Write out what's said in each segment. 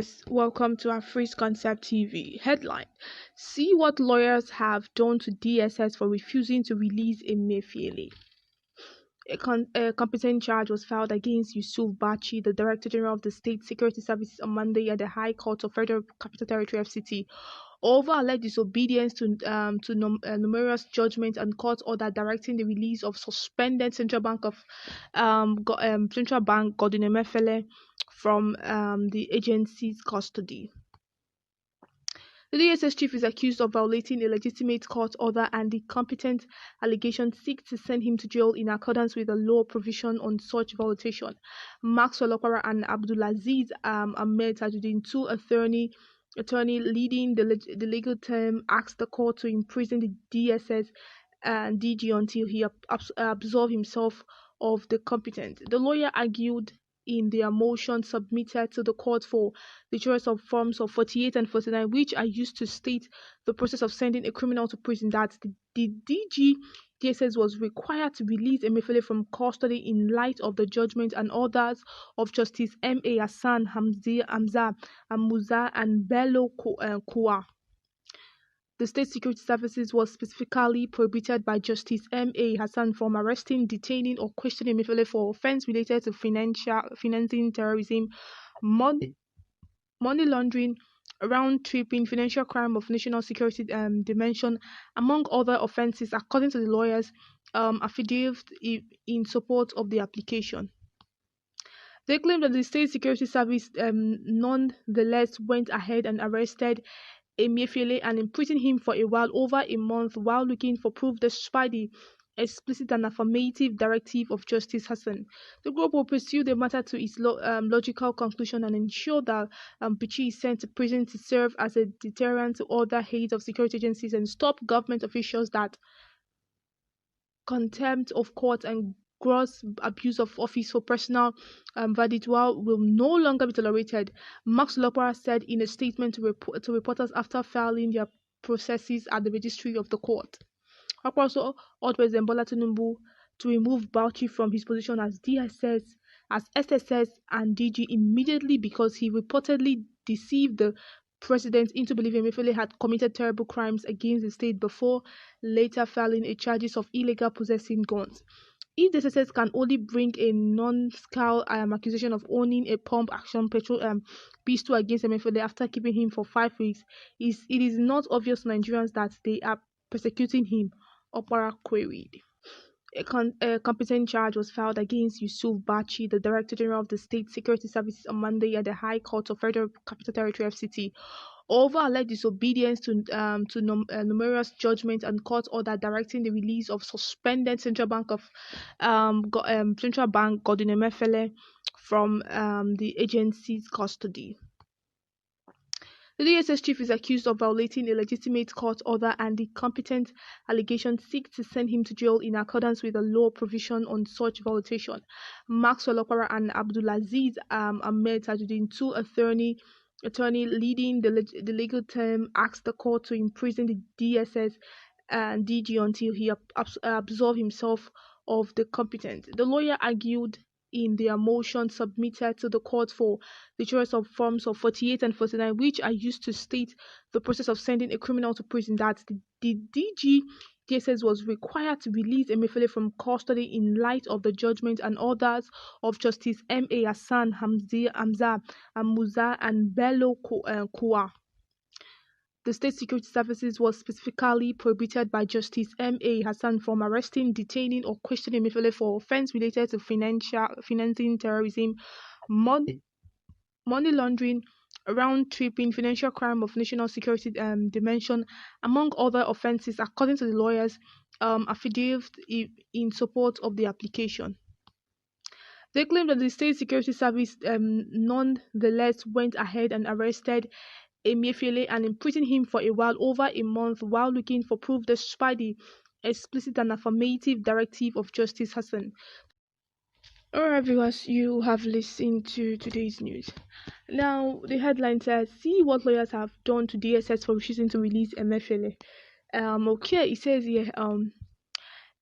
viewers, welcome to our Free Concept TV. Headline: See what lawyers have done to DSS for refusing to release Emefiele. A competent charge was filed against Yusuf Bachi, the Director General of the State Security Services, on Monday at the High Court of Federal Capital Territory (FCT) over alleged disobedience to numerous judgments and court order directing the release of suspended Central Bank Godwin Emefiele from the agency's custody. The DSS chief is accused of violating a legitimate court order, and the competent allegation seeks to send him to jail in accordance with the law provision on such violation. Maxwell Okpara and Abdulaziz Ahmed Tajuddin, two attorney leading the legal team, asked the court to imprison the DSS and DG until he absolved himself of the competent. The lawyer argued in their motion submitted to the court for the choice of forms of 48 and 49, which are used to state the process of sending a criminal to prison, that the DSS was required to release Emefiele from custody in light of the judgment and orders of Justice M.A. Hassan, Hamza and Musa and Bello Kua. The State Security Services was specifically prohibited by Justice M.A. Hassan from arresting, detaining, or questioning Emefiele for offense related to financing terrorism, money laundering, round-tripping, financial crime of national security dimension, among other offenses, according to the lawyers affidavit in support of the application. They claim that the State Security Service nonetheless went ahead and arrested Emefiele and imprisoned him for a while over a month while looking for proof, despite the explicit and affirmative directive of Justice Hassan. The group will pursue the matter to its logical conclusion and ensure that Bichi is sent to prison to serve as a deterrent to other heads of security agencies and stop government officials that contempt of court and gross abuse of office for personal valuable will no longer be tolerated, Max Lopera said in a statement to reporters after filing their processes at the registry of the court. Lopera also urged President Bola Tinubu to remove Bauchi from his position as SSS and DG immediately because he reportedly deceived the president into believing Emefiele had committed terrible crimes against the state before later filing charges of illegal possessing guns. If the SSS can only bring a non-scale accusation of owning a pump-action pistol against Emefiele after keeping him for 5 weeks, it is not obvious to Nigerians that they are persecuting him, Opara queried. A competent charge was filed against Yusuf Bachi, the Director General of the State Security Services, on Monday at the High Court of Federal Capital Territory (FCT) over alleged disobedience to numerous judgments and court order directing the release of suspended Central Bank Godwin Emefiele from the agency's custody. The DSS chief is accused of violating a legitimate court order, and the competent allegation seeks to send him to jail in accordance with the law provision on such violation. Maxwell Okpara and Abdulaziz Ahmed Tajuddin, two attorney leading the legal team, asked the court to imprison the DSS and DG until he absolved himself of the competent. The lawyer argued in their motion submitted to the court for the choice of forms of 48 and 49, which are used to state the process of sending a criminal to prison, that the DSS was required to release Emefiele from custody in light of the judgment and orders of Justice M.A. Hassan, Hamza and Musa and Bello Kua. The State Security Services was specifically prohibited by Justice M.A. Hassan from arresting, detaining, or questioning Emefiele for offense related to financing terrorism, money laundering, round-tripping, financial crime of national security dimension, among other offenses, according to the lawyers affidavit in support of the application. They claim that the State Security Service nonetheless went ahead and arrested Emefiele and imprisoned him for a while over a month while looking for proof, despite the explicit and affirmative directive of Justice Hassan. Alright viewers, you have listened to today's news. Now the headline says, see what lawyers have done to DSS for refusing to release Emefiele. Okay, it says here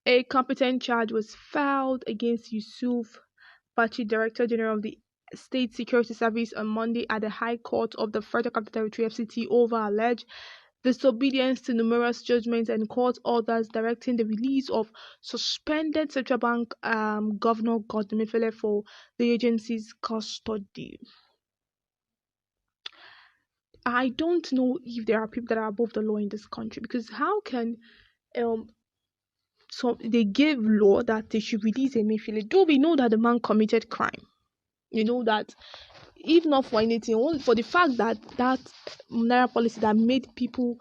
a competent charge was filed against Yusuf Bachi, Director General of the State Security Service on Monday at the High Court of the Federal Capital Territory (FCT) over alleged disobedience to numerous judgments and court orders directing the release of suspended Central Bank Governor Godwin Emefiele for the agency's custody. I don't know if there are people that are above the law in this country, because how can so they gave law that they should release Emefiele, though we know that the man committed crime. You know that, if not for anything, only for the fact that that Naira policy that made people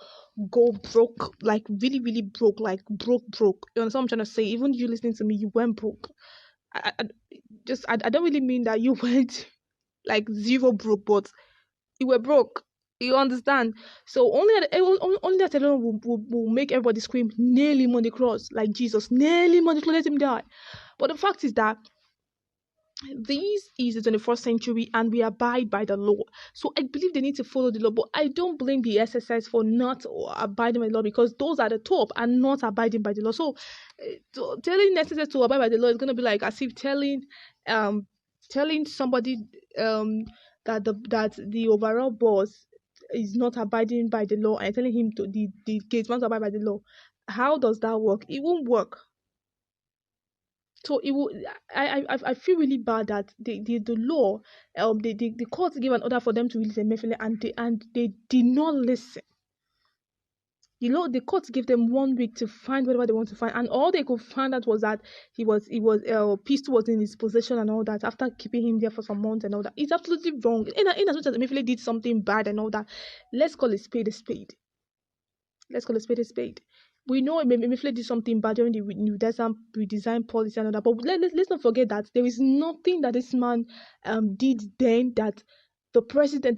go broke, like really, really broke, like broke. You understand what I'm trying to say? Even you listening to me, you went broke. I don't really mean that you went like zero broke, but you were broke. You understand? So only that alone will make everybody scream, nail him on the cross, like Jesus, nail him on the cross, let him die. But the fact is that this is the 21st century and we abide by the law. So I believe they need to follow the law, but I don't blame the SSS for not abiding by the law, because those at the top are not abiding by the law. So telling SSS to abide by the law is going to be like as if telling somebody that the overall boss is not abiding by the law and telling him to the gateman to abide by the law. How does that work? It won't work. So it will. I feel really bad that the law, the court gave an order for them to release Emefiele, and they did not listen. The court gave them 1 week to find whatever they want to find, and all they could find out was that pistol was in his possession and all that. After keeping him there for some months and all that, it's absolutely wrong. In as much as Emefiele did something bad and all that, let's call a spade a spade. Let's call a spade a spade. We know Emefiele did something bad during the redesign policy and all that, but let's not forget that there is nothing that this man did then that the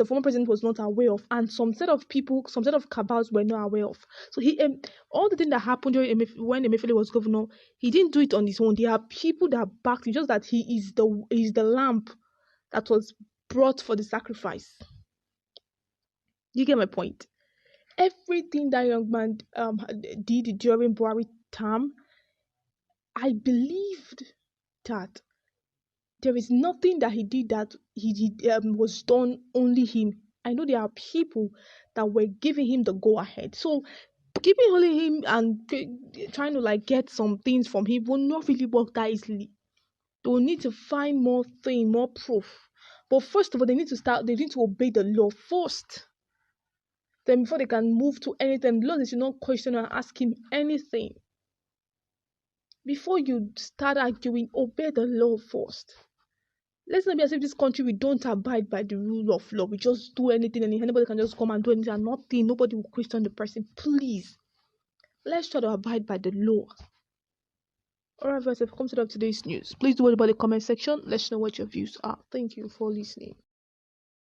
former president, was not aware of, and some set of cabals were not aware of. So he all the thing that happened during when Emefiele was governor, he didn't do it on his own. There are people that backed him, just that he is the lamb that was brought for the sacrifice. You get my point? Everything that young man did during Buhari term, I believed that there is nothing that he did that he was done only him. I know there are people that were giving him the go ahead. So keeping only him and trying to like get some things from him will not really work that easily. They will need to find more proof. But first of all, they need to obey the law first. Then before they can move to anything, the law, they should not question or ask him anything. Before you start arguing, obey the law first. Let's not be as if this country, we don't abide by the rule of law. We just do anything and anybody can just come and do anything and nothing. Nobody will question the person. Please, let's try to abide by the law. Alright, guys, if you come to today's news, please do it about the comment section. Let's know what your views are. Thank you for listening.